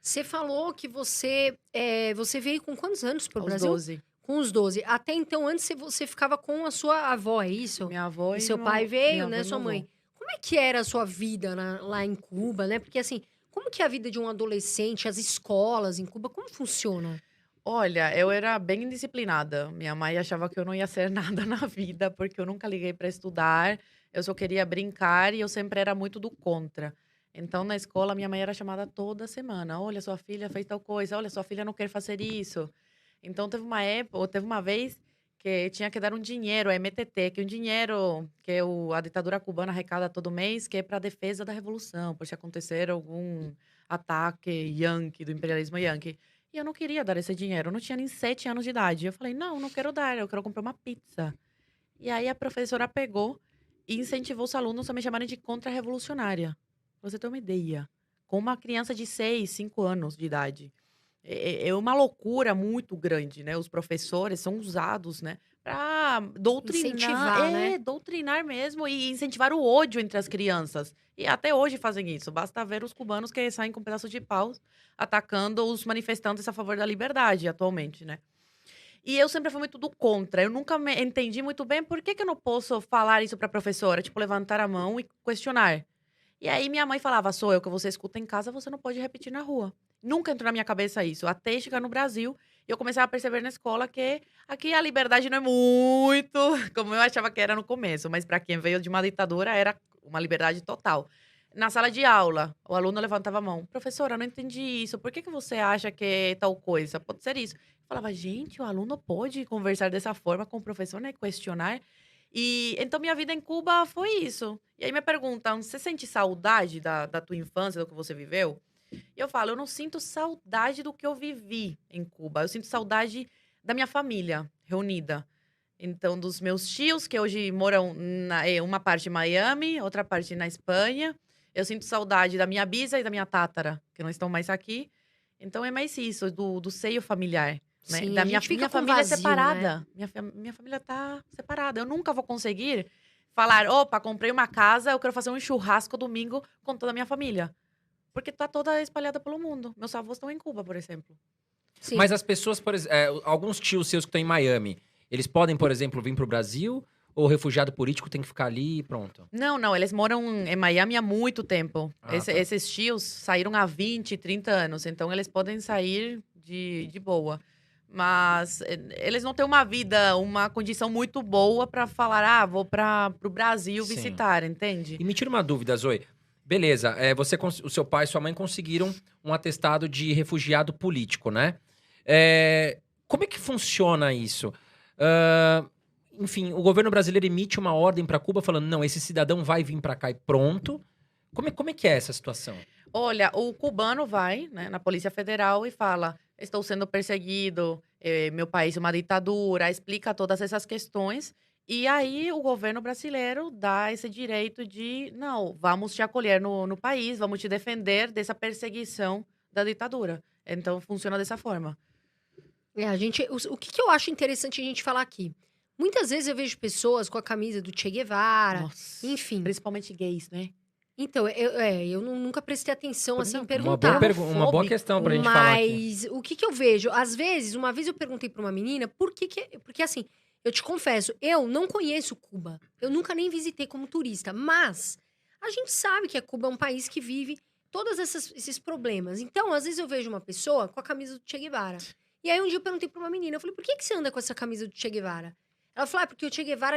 Você falou que você veio com quantos anos para o Aos Brasil? 12. Com os 12. Até então, antes você ficava com a sua avó, é isso? Minha avó E e seu pai veio, minha avó né, e meu sua avô. mãe. Como é que era a sua vida lá em Cuba, né? Porque assim, como que é a vida de um adolescente, as escolas em Cuba, como funciona? Olha, eu era bem indisciplinada. Minha mãe achava que eu não ia ser nada na vida, porque eu nunca liguei para estudar, eu só queria brincar e eu sempre era muito do contra. Então, na escola, minha mãe era chamada toda semana: "Olha, sua filha fez tal coisa. Olha, sua filha não quer fazer isso". Então, teve uma vez que tinha que dar um dinheiro, a MTT, que é um dinheiro que a ditadura cubana arrecada todo mês, que é para a defesa da revolução, por se acontecer algum ataque Yankee, do imperialismo Yankee. E eu não queria dar esse dinheiro, eu não tinha nem 7 anos de idade. Eu falei: "Não, não quero dar, eu quero comprar uma pizza". E aí a professora pegou e incentivou os alunos a me chamarem de contra-revolucionária. Pra você ter uma ideia, com uma criança de 6, 5 anos de idade. É uma loucura muito grande, né, os professores são usados, né, pra Incentivar, né? doutrinar mesmo e incentivar o ódio entre as crianças. E até hoje fazem isso, basta ver os cubanos que saem com pedaços de pau atacando os manifestantes a favor da liberdade atualmente, né. E eu sempre fui muito do contra, eu nunca me entendi muito bem por que que eu não posso falar isso pra professora, tipo, levantar a mão e questionar. E aí minha mãe falava: "Sou eu, que você escuta em casa, você não pode repetir na rua". Nunca entrou na minha cabeça isso, até chegar no Brasil e eu começava a perceber na escola que aqui a liberdade não é muito como eu achava que era no começo, mas para quem veio de uma ditadura era uma liberdade total. Na sala de aula, o aluno levantava a mão: "Professora, eu não entendi isso, por que que você acha que é tal coisa? Pode ser isso". Eu falava: "Gente, o aluno pode conversar dessa forma com o professor, né, questionar". E então minha vida em Cuba foi isso. E aí me perguntam: "Você sente saudade da tua infância, do que você viveu?" E eu falo: "Eu não sinto saudade do que eu vivi em Cuba, eu sinto saudade da minha família reunida". Então, dos meus tios que hoje moram uma parte em Miami, outra parte na Espanha. Eu sinto saudade da minha bisa e da minha tátara, que não estão mais aqui. Então é mais isso, do seio familiar, né. Sim, Da a gente fica minha com família é vazio, né? separada, minha família tá separada. Eu nunca vou conseguir falar: "Opa, comprei uma casa, eu quero fazer um churrasco domingo com toda a minha família", porque tá toda espalhada pelo mundo. Meus avós estão em Cuba, por exemplo. Mas Sim. as pessoas, alguns tios seus que estão em Miami, eles podem, por exemplo, vir para o Brasil? Ou o refugiado político tem que ficar ali e pronto? Não, não, eles moram em Miami há muito tempo. Ah, tá. Esses tios saíram há 20, 30 anos, então eles podem sair de boa. Mas eles não têm uma vida, uma condição muito boa para falar: "Ah, vou para o Brasil Sim. visitar", entende? E me tira uma dúvida, Zoe. Beleza, o seu pai e sua mãe conseguiram um atestado de refugiado político, né? Como é que funciona isso? Hã, enfim, o governo brasileiro emite uma ordem para Cuba falando: "Não, esse cidadão vai vir para cá e pronto". Como é que é essa situação? Olha, o cubano vai, né, na Polícia Federal e fala: "Estou sendo perseguido, meu país é uma ditadura", explica todas essas questões, e aí o governo brasileiro dá esse direito de: "Não, vamos te acolher no país, vamos te defender dessa perseguição da ditadura". Então funciona dessa forma. A gente o que que eu acho interessante a gente falar aqui? Muitas vezes eu vejo pessoas com a camisa do Che Guevara, Nossa, enfim. principalmente gays, né? Então, eu nunca prestei atenção, assim, em Não, perguntar. Uma boa questão pra gente falar aqui. Mas o que que eu vejo? Às vezes, uma vez eu perguntei pra uma menina por que que porque assim, eu te confesso, eu não conheço Cuba. Eu nunca nem visitei como turista, mas a gente sabe que a Cuba é um país que vive todos esses problemas. Então, às vezes eu vejo uma pessoa com a camisa do Che Guevara. E aí um dia eu perguntei pra uma menina, eu falei: "Por que que você anda com essa camisa do Che Guevara?" Ela falou: "Ah, porque o Che Guevara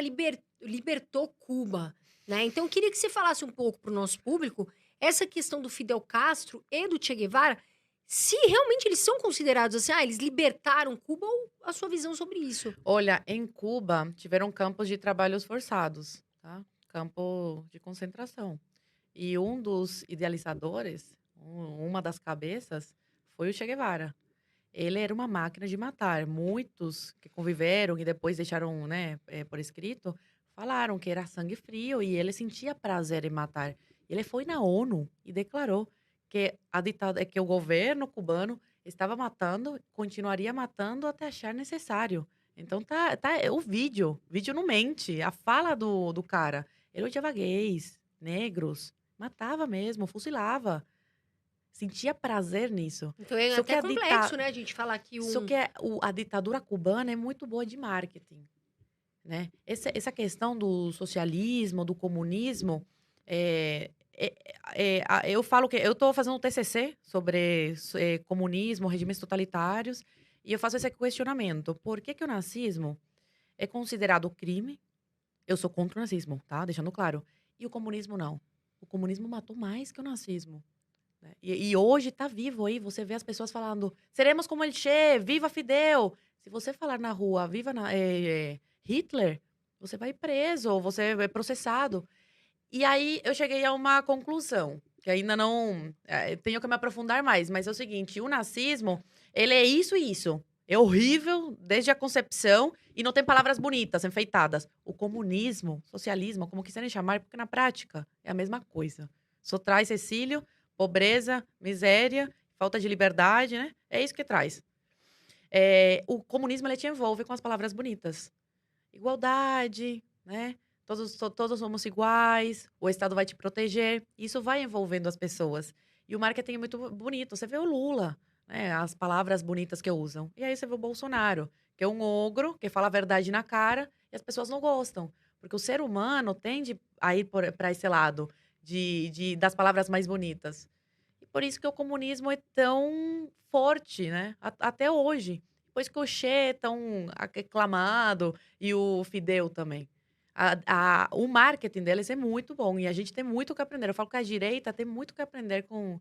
libertou Cuba", né. Então eu queria que você falasse um pouco para o nosso público essa questão do Fidel Castro e do Che Guevara, se realmente eles são considerados assim, eles libertaram Cuba ou a sua visão sobre isso? Olha, em Cuba tiveram campos de trabalhos forçados, tá? Campo de concentração. E um dos idealizadores, uma das cabeças, foi o Che Guevara. Ele era uma máquina de matar. Muitos que conviveram e depois deixaram, né, por escrito, falaram que era sangue frio e ele sentia prazer em matar. Ele foi na ONU e declarou que que o governo cubano estava matando, continuaria matando até achar necessário. Então tá é o vídeo não mente, a fala do cara. Ele odiava gays, negros, matava mesmo, fuzilava. sentia prazer nisso. Então é Só que até a complexo, né? A gente falar que Só que a ditadura cubana é muito boa de marketing, né? Essa questão do socialismo, do comunismo, eu falo que eu estou fazendo um TCC sobre comunismo, regimes totalitários, e eu faço esse questionamento. Por que que o nazismo é considerado crime? Eu sou contra o nazismo, tá? Deixando claro. E o comunismo não. O comunismo matou mais que o nazismo, né? E hoje está vivo aí, você vê as pessoas falando, seremos como el Che, viva Fidel. Se você falar na rua, viva Hitler, você vai preso, ou você é processado. E aí eu cheguei a uma conclusão, que ainda não tenho que me aprofundar mais, mas é o seguinte, o nazismo, ele é isso e isso. É horrível desde a concepção e não tem palavras bonitas, enfeitadas. O comunismo, socialismo, como quiserem chamar, porque na prática é a mesma coisa. Só traz exílio, pobreza, miséria, falta de liberdade, né? É isso que traz. O comunismo, ele te envolve com as palavras bonitas. Igualdade, né? Todos somos iguais, o Estado vai te proteger. Isso vai envolvendo as pessoas. E o marketing é muito bonito. Você vê o Lula, né? As palavras bonitas que usam. E aí você vê o Bolsonaro, que é um ogro, que fala a verdade na cara, e as pessoas não gostam. Porque o ser humano tende a ir para esse lado das palavras mais bonitas. E por isso que o comunismo é tão forte, né? Até hoje. Depois que o Che é tão aclamado e o Fidel também. O marketing deles é muito bom e a gente tem muito que aprender. Eu falo que a direita tem muito que aprender com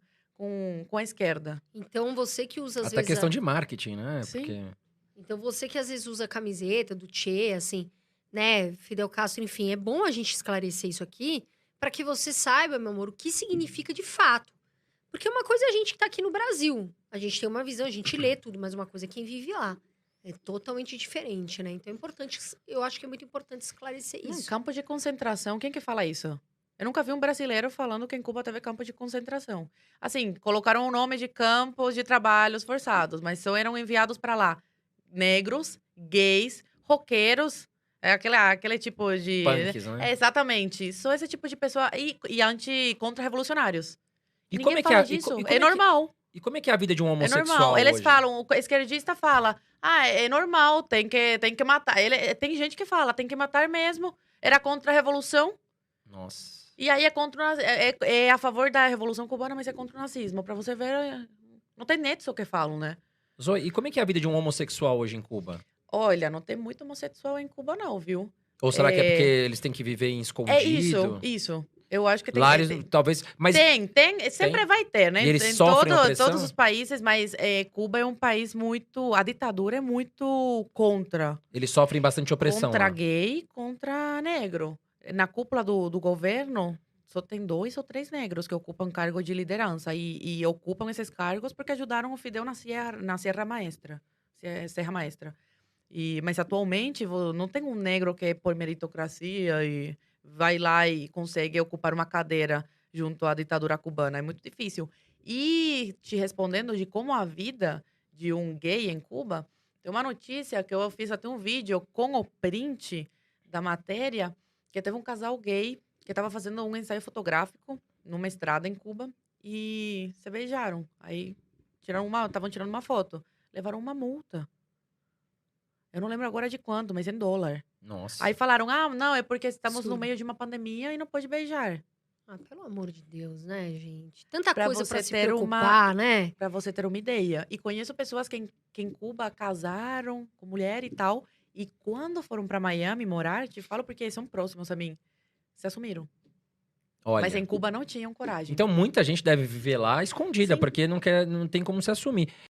a esquerda. Então você que usa às Até vezes questão de marketing, né? Sim. Porque... Então você que às vezes usa a camiseta do Che, assim, né, Fidel Castro, enfim, é bom a gente esclarecer isso aqui para que você saiba, meu amor, o que significa de fato. Porque uma coisa é a gente que tá aqui no Brasil, a gente tem uma visão, a gente lê tudo, mas uma coisa é quem vive lá. É totalmente diferente, né? Então é importante, eu acho que é muito importante esclarecer isso. Campo de concentração, quem que fala isso? Eu nunca vi um brasileiro falando que em Cuba teve campo de concentração. Assim, colocaram o nome de campos de trabalhos forçados, mas só eram enviados para lá negros, gays, roqueiros, aquele tipo de... punks, né? Exatamente. Só esse tipo de pessoa e contra-revolucionários. E Ninguém como é que fala é, disso. como É normal. E como é que é a vida de um É homossexual normal. Eles hoje? falam, o esquerdista fala, é normal, tem que matar. Tem gente que fala, tem que matar mesmo. Era contra a revolução. Nossa. E aí é contra é a favor da revolução cubana, mas é contra o nazismo. Pra você ver, não tem net o que falam, né? Zoe, e como é que é a vida de um homossexual hoje em Cuba? Olha, não tem muito homossexual em Cuba não, viu? Ou será que é porque eles têm que viver em escondido? É isso. Eu acho que tem. Lá eles, talvez... Mas Sempre vai ter, né? E eles Em sofrem opressão? todos os países, mas Cuba é um país muito... A ditadura é muito contra. eles sofrem bastante opressão Contra lá. gay, contra negro. Na cúpula do governo, só tem 2 ou 3 negros que ocupam cargo de liderança. E ocupam esses cargos porque ajudaram o Fidel na Serra Maestra. Serra Maestra. Mas atualmente não tem um negro que é por meritocracia e vai lá e consegue ocupar uma cadeira junto à ditadura cubana. É muito difícil. E te respondendo de como a vida de um gay em Cuba, tem uma notícia que eu fiz até um vídeo com o print da matéria, que teve um casal gay que estava fazendo um ensaio fotográfico numa estrada em Cuba e se beijaram. Aí estavam tirando uma foto. Levaram uma multa. Eu não lembro agora de quanto, mas em dólar. Nossa. Aí falaram, não, é porque estamos no Absurdo. meio de uma pandemia e não pode beijar. Ah, pelo amor de Deus, né, gente? Tanta Pra coisa você pra se ter preocupar, né? Pra você ter uma ideia. E conheço pessoas que em Cuba casaram com mulher e tal. E quando foram pra Miami morar, te falo porque são próximos a mim, se assumiram. Olha. Mas em Cuba não tinham coragem. Então muita gente deve viver lá escondida, Sim. porque não tem como se assumir.